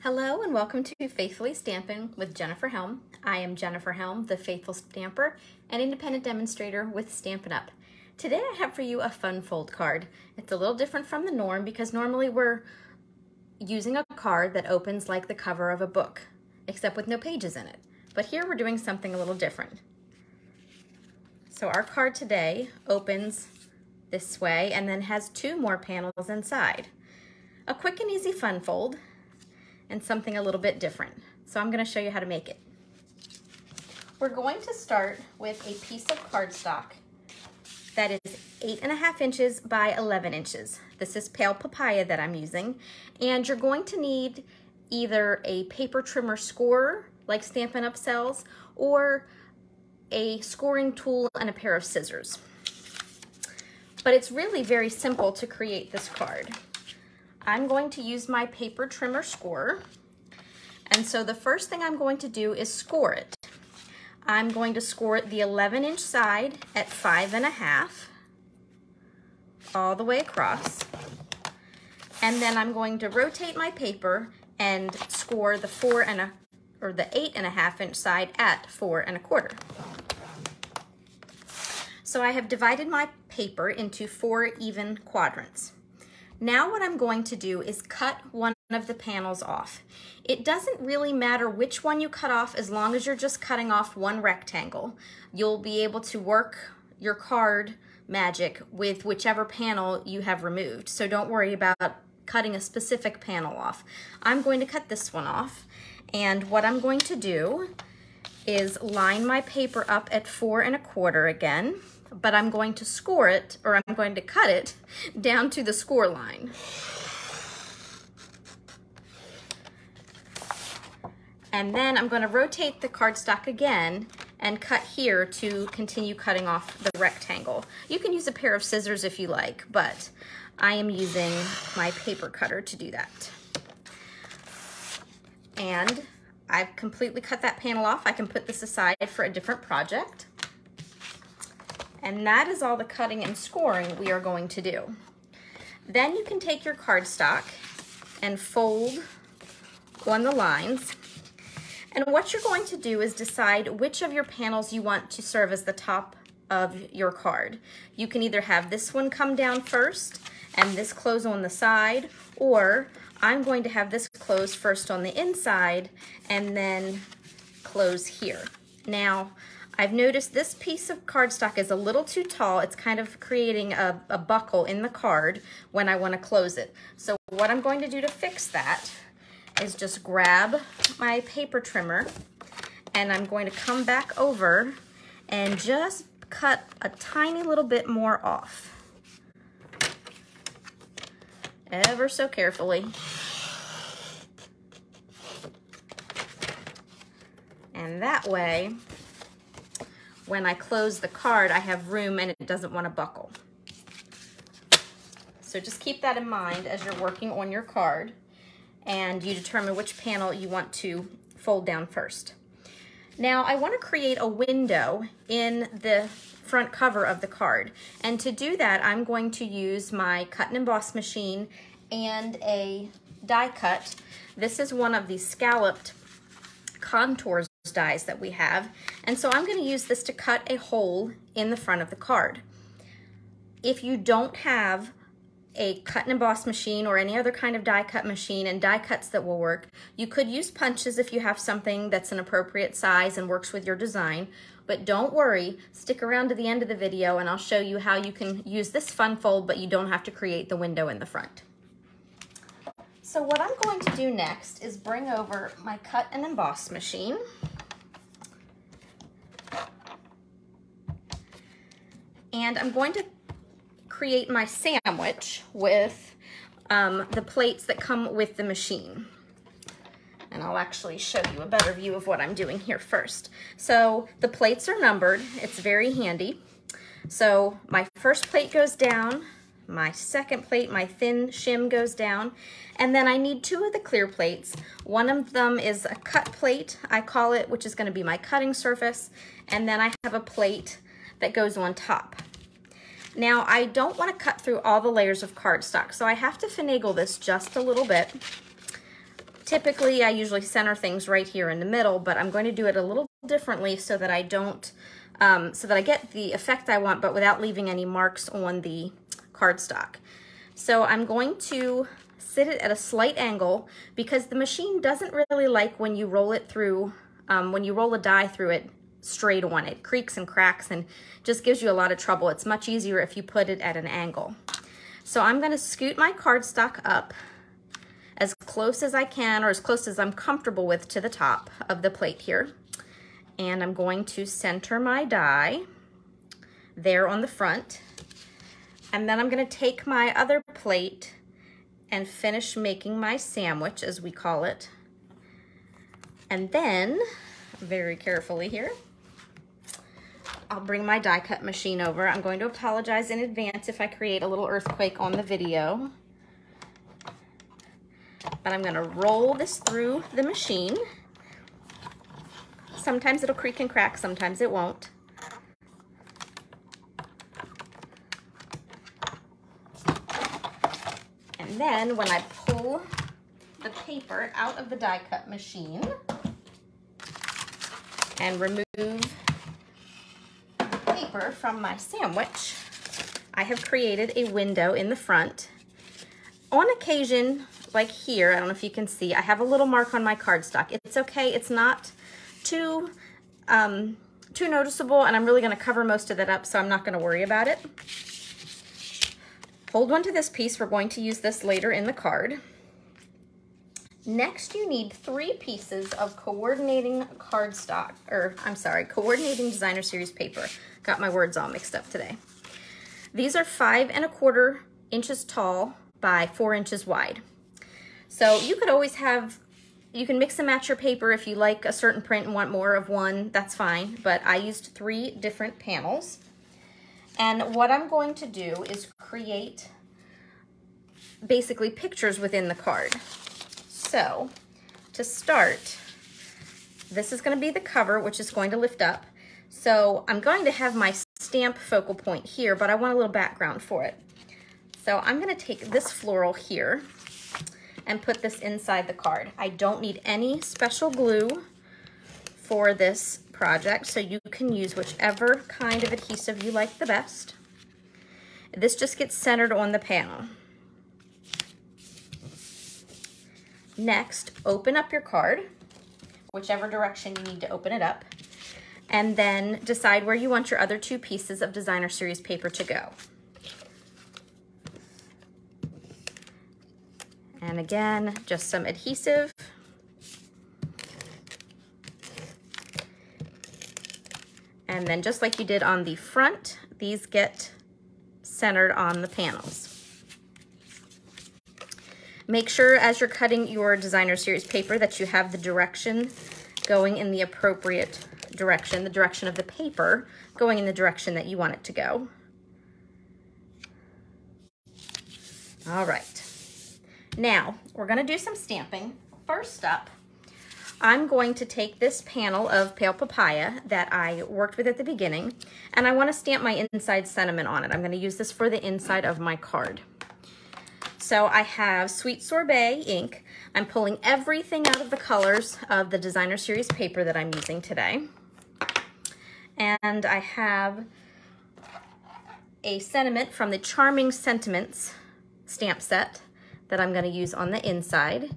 Hello and welcome to Faithfully Stampin' with Jennifer Helm. I am Jennifer Helm, the Faithful Stamper and independent demonstrator with Stampin' Up! Today I have for you a fun fold card. It's a little different from the norm because normally we're using a card that opens like the cover of a book, except with no pages in it. But here we're doing something a little different. So our card today opens this way and then has two more panels inside. A quick and easy fun fold and something a little bit different. So I'm going to show you how to make it. We're going to start with a piece of cardstock that is 8.5 inches by 11 inches. This is pale papaya that I'm using, and you're going to need either a paper trimmer scorer like Stampin' Up! Sells, or a scoring tool and a pair of scissors. But it's really very simple to create this card. I'm going to use my paper trimmer scorer, and so the first thing I'm going to do is score it. I'm going to score the 11-inch side at 5.5 all the way across, and then I'm going to rotate my paper and score the 8.5-inch side at 4.25. So I have divided my paper into 4 even quadrants. Now what I'm going to do is cut one of the panels off. It doesn't really matter which one you cut off as long as you're just cutting off one rectangle. You'll be able to work your card magic with whichever panel you have removed. So don't worry about cutting a specific panel off. I'm going to cut this one off, and what I'm going to do is line my paper up at 4.25 again. But I'm going to score it, or I'm going to cut it down to the score line. And then I'm going to rotate the cardstock again and cut here to continue cutting off the rectangle. You can use a pair of scissors if you like, but I am using my paper cutter to do that. And I've completely cut that panel off. I can put this aside for a different project. And that is all the cutting and scoring we are going to do. Then you can take your cardstock and fold on the lines. And what you're going to do is decide which of your panels you want to serve as the top of your card. You can either have this one come down first and this close on the side, or I'm going to have this close first on the inside and then close here. Now, I've noticed this piece of cardstock is a little too tall. It's kind of creating a buckle in the card when I want to close it. So what I'm going to do to fix that is just grab my paper trimmer, and I'm going to come back over and just cut a tiny little bit more off. Ever so carefully. And that way, when I close the card, I have room and it doesn't want to buckle. So just keep that in mind as you're working on your card and you determine which panel you want to fold down first. Now I want to create a window in the front cover of the card, and to do that I'm going to use my cut and emboss machine and a die cut. This is one of these scalloped contours dies that we have, and so I'm going to use this to cut a hole in the front of the card. If you don't have a cut and emboss machine or any other kind of die cut machine and die cuts that will work, you could use punches if you have something that's an appropriate size and works with your design. But don't worry, stick around to the end of the video and I'll show you how you can use this fun fold, but you don't have to create the window in the front. So what I'm going to do next is bring over my cut and emboss machine. And I'm going to create my sandwich with the plates that come with the machine. And I'll actually show you a better view of what I'm doing here first. So the plates are numbered. It's very handy. So my first plate goes down, my second plate, my thin shim goes down, and then I need 2 of the clear plates. One of them is a cut plate, I call it, which is going to be my cutting surface, and then I have a plate that goes on top. Now I don't want to cut through all the layers of cardstock, so I have to finagle this just a little bit. Typically, I usually center things right here in the middle, but I'm going to do it a little differently so that I don't, so that I get the effect I want, but without leaving any marks on the cardstock. So I'm going to sit it at a slight angle because the machine doesn't really like when you roll it through, when you roll a die through it straight on. It creaks and cracks and just gives you a lot of trouble. It's much easier if you put it at an angle. So I'm going to scoot my cardstock up as close as I can, or as close as I'm comfortable with, to the top of the plate here. And I'm going to center my die there on the front. And then I'm going to take my other plate and finish making my sandwich, as we call it. And then, very carefully here, I'll bring my die cut machine over. I'm going to apologize in advance if I create a little earthquake on the video. But I'm gonna roll this through the machine. Sometimes it'll creak and crack, sometimes it won't. And then when I pull the paper out of the die cut machine and remove the paper from my sandwich, I have created a window in the front. On occasion, like here, I don't know if you can see, I have a little mark on my cardstock. It's okay, it's not too noticeable, and I'm really gonna cover most of that up, so I'm not gonna worry about it. Hold on to this piece, we're going to use this later in the card. Next, you need 3 pieces of coordinating cardstock, coordinating designer series paper. Got my words all mixed up today. These are 5 1/4 inches tall by 4 inches wide. So you could always have, you can mix and match your paper if you like a certain print and want more of one, that's fine, but I used 3 different panels. And what I'm going to do is create basically pictures within the card. So to start, this is going to be the cover, which is going to lift up. So I'm going to have my stamp focal point here, but I want a little background for it. So I'm going to take this floral here and put this inside the card. I don't need any special glue for this project, so you can use whichever kind of adhesive you like the best. This just gets centered on the panel. Next, open up your card, whichever direction you need to open it up, and then decide where you want your other 2 pieces of designer series paper to go. And again, just some adhesive. And then just like you did on the front, these get centered on the panels. Make sure as you're cutting your designer series paper that you have the direction going in the appropriate direction, the direction of the paper going in the direction that you want it to go. All right. Now, we're gonna do some stamping. First up, I'm going to take this panel of Pale Papaya that I worked with at the beginning, and I wanna stamp my inside sentiment on it. I'm gonna use this for the inside of my card. So I have Sweet Sorbet ink. I'm pulling everything out of the colors of the designer series paper that I'm using today. And I have a sentiment from the Charming Sentiments stamp set that I'm gonna use on the inside.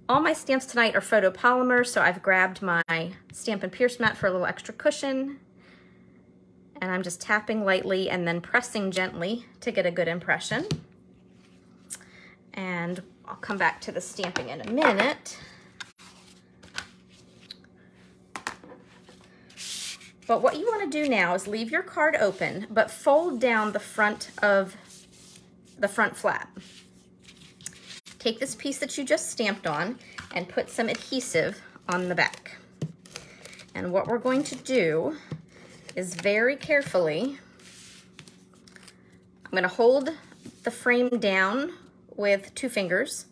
All my stamps tonight are photopolymer, so I've grabbed my Stampin' Pierce mat for a little extra cushion. And I'm just tapping lightly and then pressing gently to get a good impression. And I'll come back to the stamping in a minute. But what you wanna do now is leave your card open, but fold down the front of the front flap. Take this piece that you just stamped on and put some adhesive on the back. And what we're going to do is very carefully, I'm gonna hold the frame down with 2 fingers,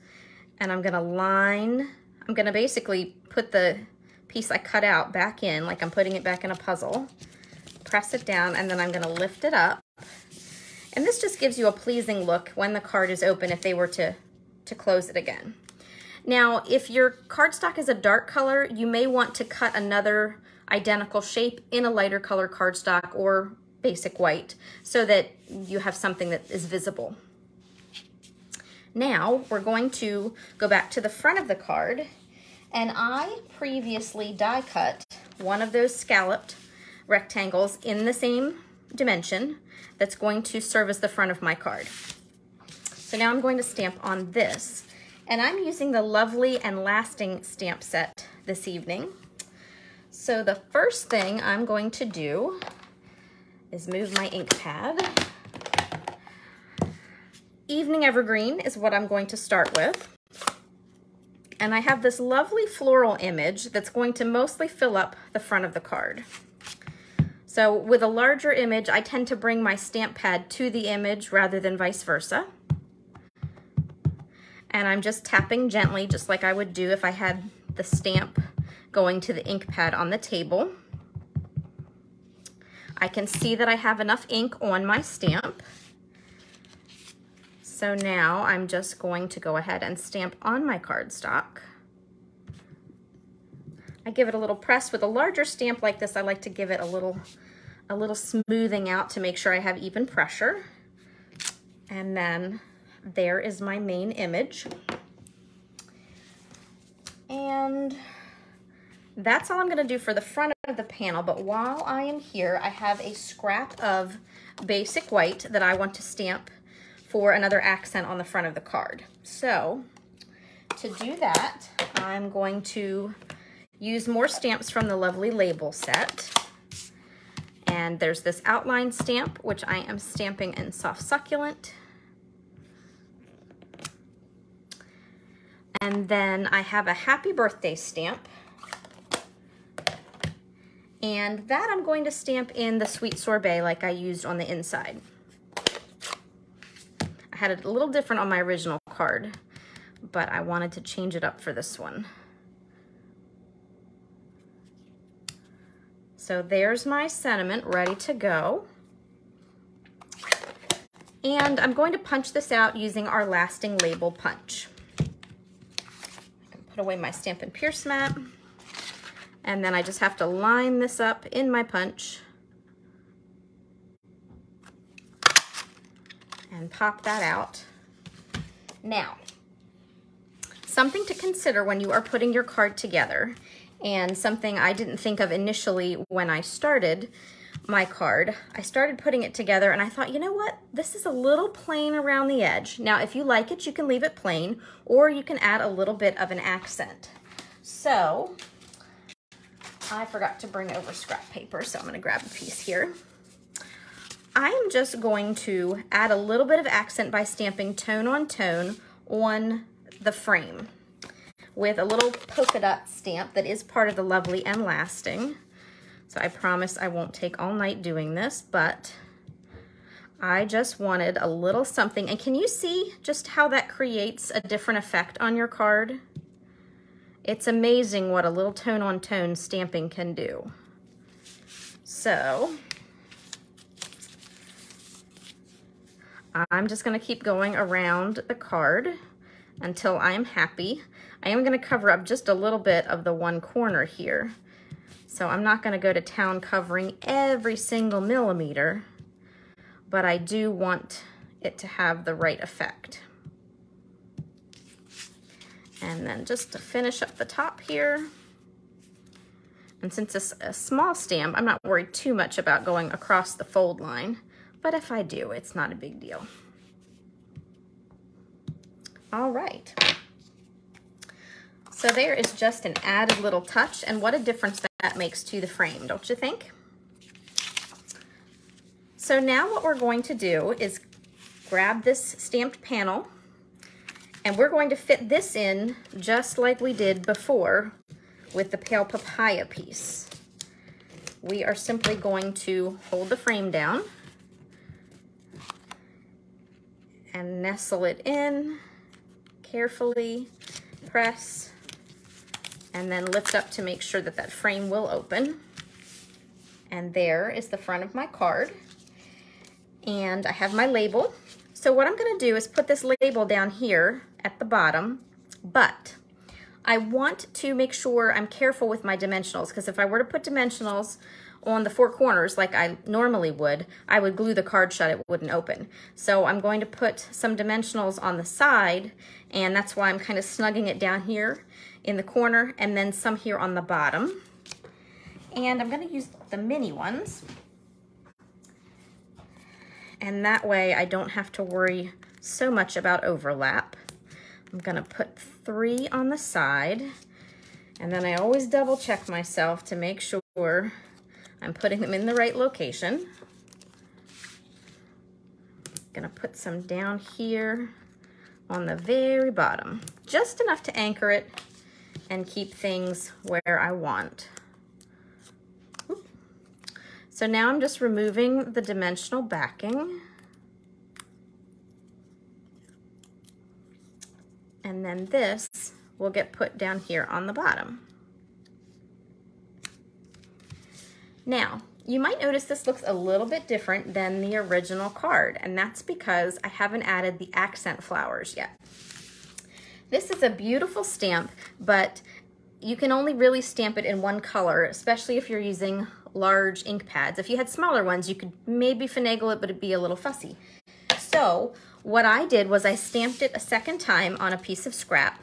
and I'm gonna basically put the piece I cut out back in, like I'm putting it back in a puzzle, press it down, and then I'm gonna lift it up. And this just gives you a pleasing look when the card is open if they were to close it again. Now, if your cardstock is a dark color, you may want to cut another identical shape in a lighter color cardstock or basic white so that you have something that is visible. Now, we're going to go back to the front of the card, and I previously die cut one of those scalloped rectangles in the same dimension that's going to serve as the front of my card. So now I'm going to stamp on this, and I'm using the Lovely and Lasting stamp set this evening. So the first thing I'm going to do is move my ink pad. Evening Evergreen is what I'm going to start with. And I have this lovely floral image that's going to mostly fill up the front of the card. So with a larger image, I tend to bring my stamp pad to the image rather than vice versa. And I'm just tapping gently, just like I would do if I had the stamp going to the ink pad on the table. I can see that I have enough ink on my stamp. So now I'm just going to go ahead and stamp on my cardstock. I give it a little press. With a larger stamp like this, I like to give it a little smoothing out to make sure I have even pressure. And then there is my main image. And that's all I'm going to do for the front of the panel. But while I am here, I have a scrap of basic white that I want to stamp for another accent on the front of the card. So to do that, I'm going to use more stamps from the Lovely Label set. And there's this outline stamp, which I am stamping in Soft Succulent. And then I have a Happy Birthday stamp. And that I'm going to stamp in the Sweet Sorbet like I used on the inside. I had it a little different on my original card, but I wanted to change it up for this one. So there's my sentiment ready to go. And I'm going to punch this out using our Lasting Label punch. I can put away my Stampin' Pierce mat. And then I just have to line this up in my punch and pop that out. Now, something to consider when you are putting your card together, and something I didn't think of initially when I started my card. I started putting it together and I thought, you know what? This is a little plain around the edge. Now, if you like it, you can leave it plain, or you can add a little bit of an accent. So I forgot to bring over scrap paper, so I'm going to grab a piece here. I'm just going to add a little bit of accent by stamping tone on the frame with a little polka dot stamp that is part of the Lovely and Lasting. So I promise I won't take all night doing this, but I just wanted a little something. And can you see just how that creates a different effect on your card? It's amazing what a little tone-on-tone stamping can do. So I'm just going to keep going around the card until I'm happy. I am going to cover up just a little bit of the one corner here. So I'm not going to go to town covering every single millimeter, but I do want it to have the right effect. And then just to finish up the top here. And since it's a small stamp, I'm not worried too much about going across the fold line, but if I do, it's not a big deal. All right. So there is just an added little touch, and what a difference that makes to the frame, don't you think? So now what we're going to do is grab this stamped panel, and we're going to fit this in just like we did before with the Pale Papaya piece. We are simply going to hold the frame down and nestle it in carefully, press, and then lift up to make sure that that frame will open. And there is the front of my card. And I have my label. So what I'm gonna do is put this label down here at the bottom, but I want to make sure I'm careful with my dimensionals, because if I were to put dimensionals on the four corners like I normally would, I would glue the card shut, it wouldn't open. So I'm going to put some dimensionals on the side, and that's why I'm kind of snugging it down here in the corner, and then some here on the bottom. And I'm going to use the mini ones, and that way I don't have to worry so much about overlap. I'm going to put 3 on the side, and then I always double check myself to make sure I'm putting them in the right location. Gonna put some down here on the very bottom, just enough to anchor it and keep things where I want. So now I'm just removing the dimensional backing. And then this will get put down here on the bottom. Now, you might notice this looks a little bit different than the original card, and that's because I haven't added the accent flowers yet. This is a beautiful stamp, but you can only really stamp it in one color, especially if you're using large ink pads. If you had smaller ones, you could maybe finagle it, but it'd be a little fussy. So what I did was I stamped it a second time on a piece of scrap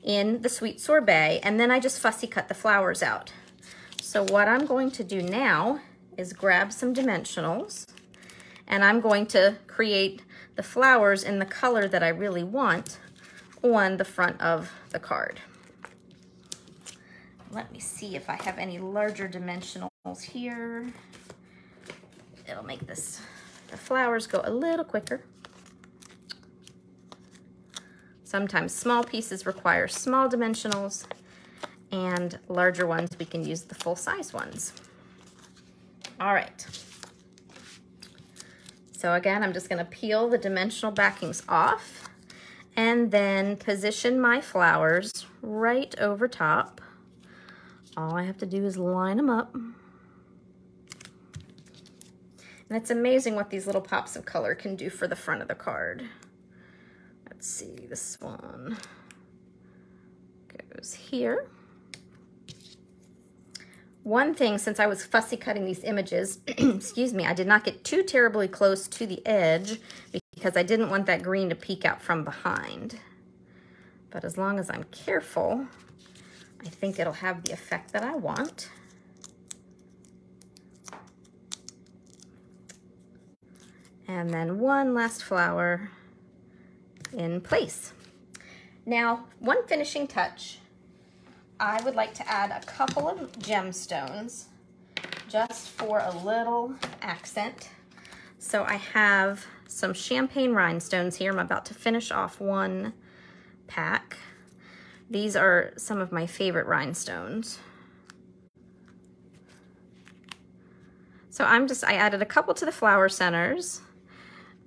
in the Sweet Sorbet, and then I just fussy cut the flowers out. So what I'm going to do now is grab some dimensionals, and I'm going to create the flowers in the color that I really want on the front of the card. Let me see if I have any larger dimensionals here. It'll make the flowers go a little quicker. Sometimes small pieces require small dimensionals, and larger ones, we can use the full-size ones. All right. So again, I'm just gonna peel the dimensional backings off and then position my flowers right over top. All I have to do is line them up. And it's amazing what these little pops of color can do for the front of the card. Let's see, this one goes here. One thing, since I was fussy cutting these images, excuse me, I did not get too terribly close to the edge because I didn't want that green to peek out from behind. But as long as I'm careful, I think it'll have the effect that I want. And then one last flower in place. Now, one finishing touch. I would like to add a couple of gemstones just for a little accent. So I have some champagne rhinestones here. I'm about to finish off one pack. These are some of my favorite rhinestones. So I added a couple to the flower centers.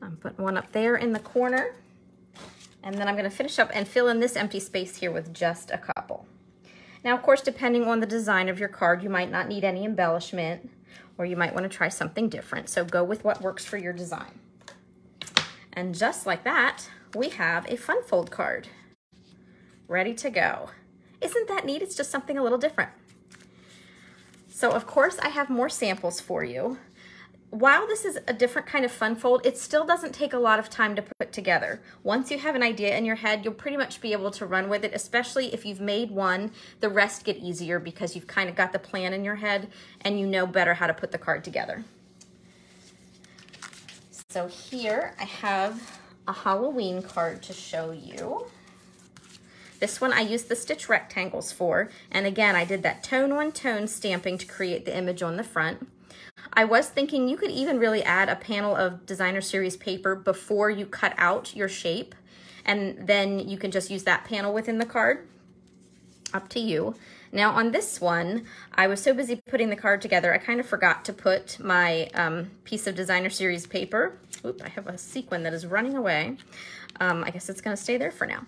I'm putting one up there in the corner. And then I'm gonna finish up and fill in this empty space here with just a couple. Now, of course, depending on the design of your card, you might not need any embellishment, or you might want to try something different. So go with what works for your design. And just like that, we have a fun fold card ready to go. Isn't that neat? It's just something a little different. So of course, I have more samples for you. While this is a different kind of fun fold, it still doesn't take a lot of time to put together. Once you have an idea in your head, you'll pretty much be able to run with it, especially if you've made one. The rest get easier because you've kind of got the plan in your head and you know better how to put the card together. So here I have a Halloween card to show you. This one I used the stitch rectangles for, and again, I did that tone-on-tone stamping to create the image on the front. I was thinking you could even really add a panel of designer series paper before you cut out your shape, and then you can just use that panel within the card. Up to you. Now on this one, I was so busy putting the card together, I kind of forgot to put my piece of designer series paper. Oop, I have a sequin that is running away. I guess it's gonna stay there for now.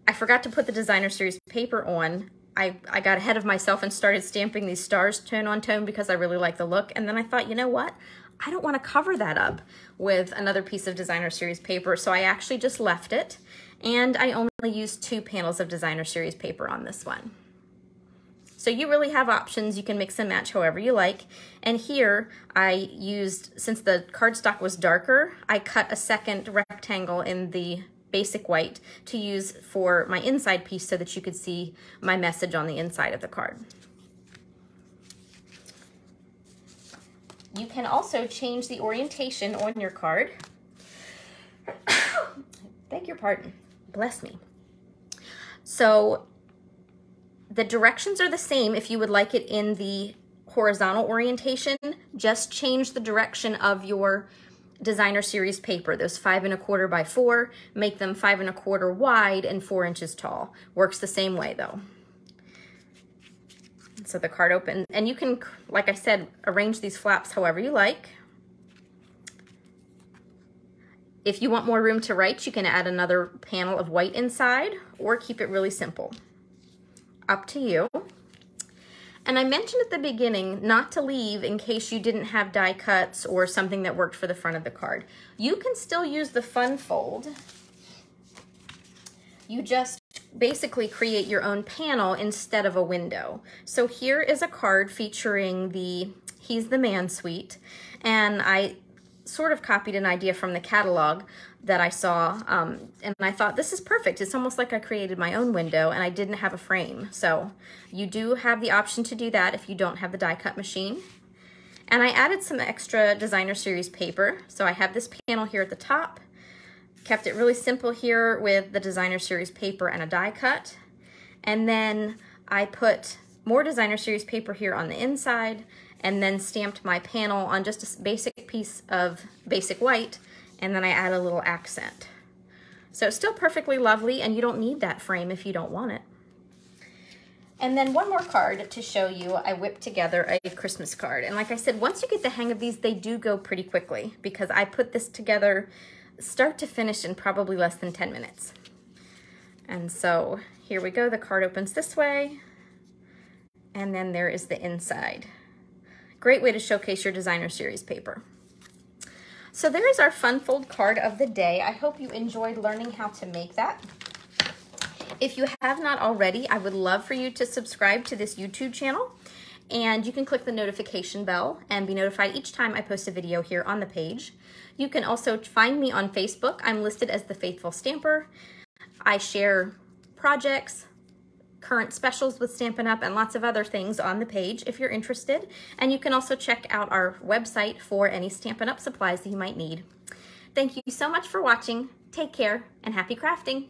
I forgot to put the designer series paper on. I got ahead of myself and started stamping these stars tone on tone because I really like the look. And then I thought, you know what? I don't want to cover that up with another piece of designer series paper. So I actually just left it and I only used 2 panels of designer series paper on this one. So you really have options. You can mix and match however you like. And here I used, since the cardstock was darker, I cut a second rectangle in the basic white to use for my inside piece so that you could see my message on the inside of the card. You can also change the orientation on your card. Beg your pardon. Bless me. So the directions are the same if you would like it in the horizontal orientation. Just change the direction of your designer series paper. Those 5 1/4 by 4, make them 5 1/4 wide and 4 inches tall. Works the same way though. So the card opens, and you can, like I said, arrange these flaps however you like. If you want more room to write, you can add another panel of white inside or keep it really simple. Up to you. And I mentioned at the beginning not to leave in case you didn't have die cuts or something that worked for the front of the card. You can still use the fun fold. You just basically create your own panel instead of a window. So here is a card featuring the He's the Man suite, and I sort of copied an idea from the catalog that I saw, and I thought this is perfect. It's almost like I created my own window and I didn't have a frame. So you do have the option to do that if you don't have the die cut machine. And I added some extra designer series paper. So I have this panel here at the top, kept it really simple here with the designer series paper and a die cut. And then I put more designer series paper here on the inside and then stamped my panel on just a basic piece of basic white, and then I add a little accent. So it's still perfectly lovely, and you don't need that frame if you don't want it. And then one more card to show you. I whipped together a Christmas card. And like I said, once you get the hang of these, they do go pretty quickly because I put this together start to finish in probably less than 10 minutes. And so here we go. The card opens this way, and then there is the inside. Great way to showcase your designer series paper. So there is our fun fold card of the day. I hope you enjoyed learning how to make that. If you have not already, I would love for you to subscribe to this YouTube channel, and you can click the notification bell and be notified each time I post a video here on the page. You can also find me on Facebook. I'm listed as The Faithful Stamper. I share projects, current specials with Stampin' Up, and lots of other things on the page if you're interested. And you can also check out our website for any Stampin' Up supplies that you might need. Thank you so much for watching. Take care and happy crafting.